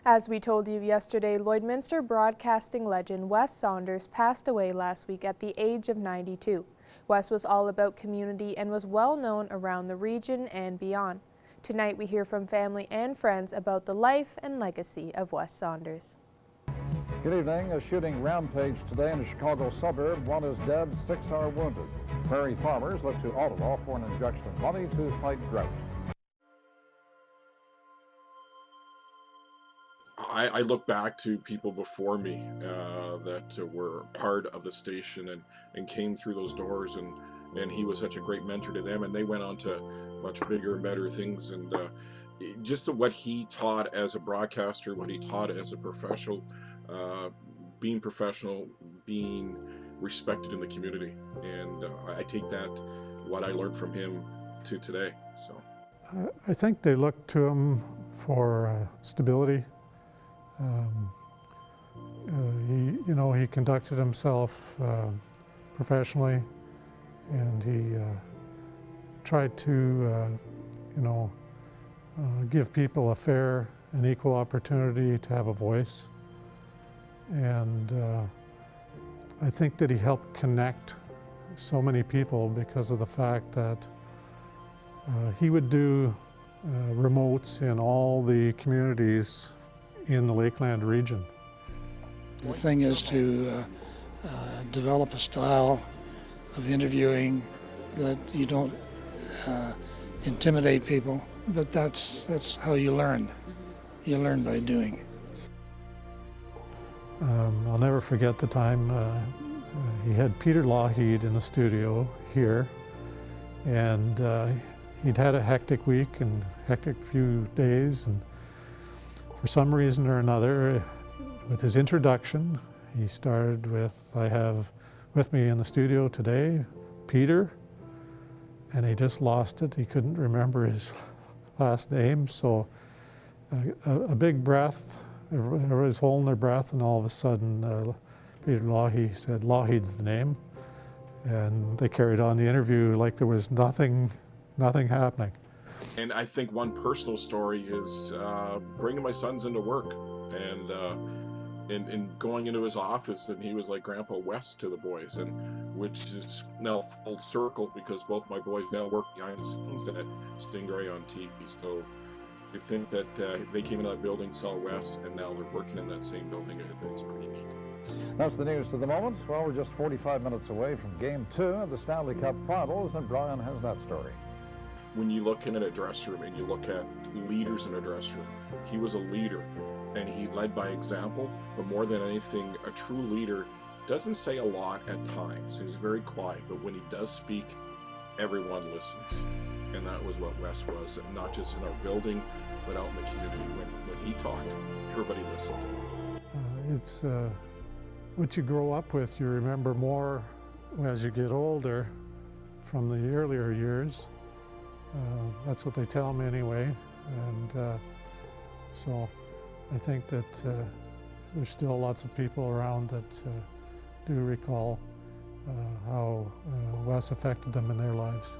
As we told you yesterday, Lloydminster broadcasting legend Wes Saunders passed away last week at the age of 92. Wes was all about community and was well known around the region and beyond. Tonight we hear from family and friends about the life and legacy of Wes Saunders. Good evening. A shooting rampage today in a Chicago suburb. 1 is dead, 6 are wounded. Prairie farmers look to Ottawa for an injection of money to fight drought. I look back to people before me that were part of the station and came through those doors, and he was such a great mentor to them, and they went on to much bigger and better things. And just what he taught as a broadcaster, what he taught as a professional, being respected in the community, and I take that, what I learned from him, to today. So I think they looked to him for stability. He conducted himself professionally, and he tried to, give people a fair and equal opportunity to have a voice. And I think that he helped connect so many people because of the fact that he would do remotes in all the communities in the Lakeland region. The thing is to develop a style of interviewing that you don't intimidate people, but that's how you learn. You learn by doing. I'll never forget the time he had Peter Lougheed in the studio here, and he'd had a hectic week and hectic few days, and for some reason or another, with his introduction, he started with, "I have with me in the studio today, Peter," and he just lost it. He couldn't remember his last name, so a big breath, everybody's holding their breath, and all of a sudden, Peter Lougheed said, "Lougheed's the name," and they carried on the interview like there was nothing happening. And I think one personal story is bringing my sons into work and going into his office, and he was like Grandpa West to the boys, and which is now full circle because both my boys now work behind the scenes at Stingray on TV. So I think that they came into that building, saw West, and now they're working in that same building. It's pretty neat. That's the news to the moment. Well, we're just 45 minutes away from Game 2 of the Stanley Cup Finals, and Brian has that story. When you look in a dressing room and you look at leaders in a dressing room, he was a leader and he led by example, but more than anything, a true leader doesn't say a lot at times. He's very quiet, but when he does speak, everyone listens. And that was what Wes was, not just in our building, but out in the community. When he talked, everybody listened. It's what you grow up with, you remember more as you get older from the earlier years. That's what they tell me anyway, and so I think that there's still lots of people around that do recall how Wes affected them in their lives.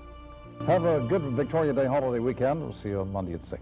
Have a good Victoria Day holiday weekend. We'll see you on Monday at 6.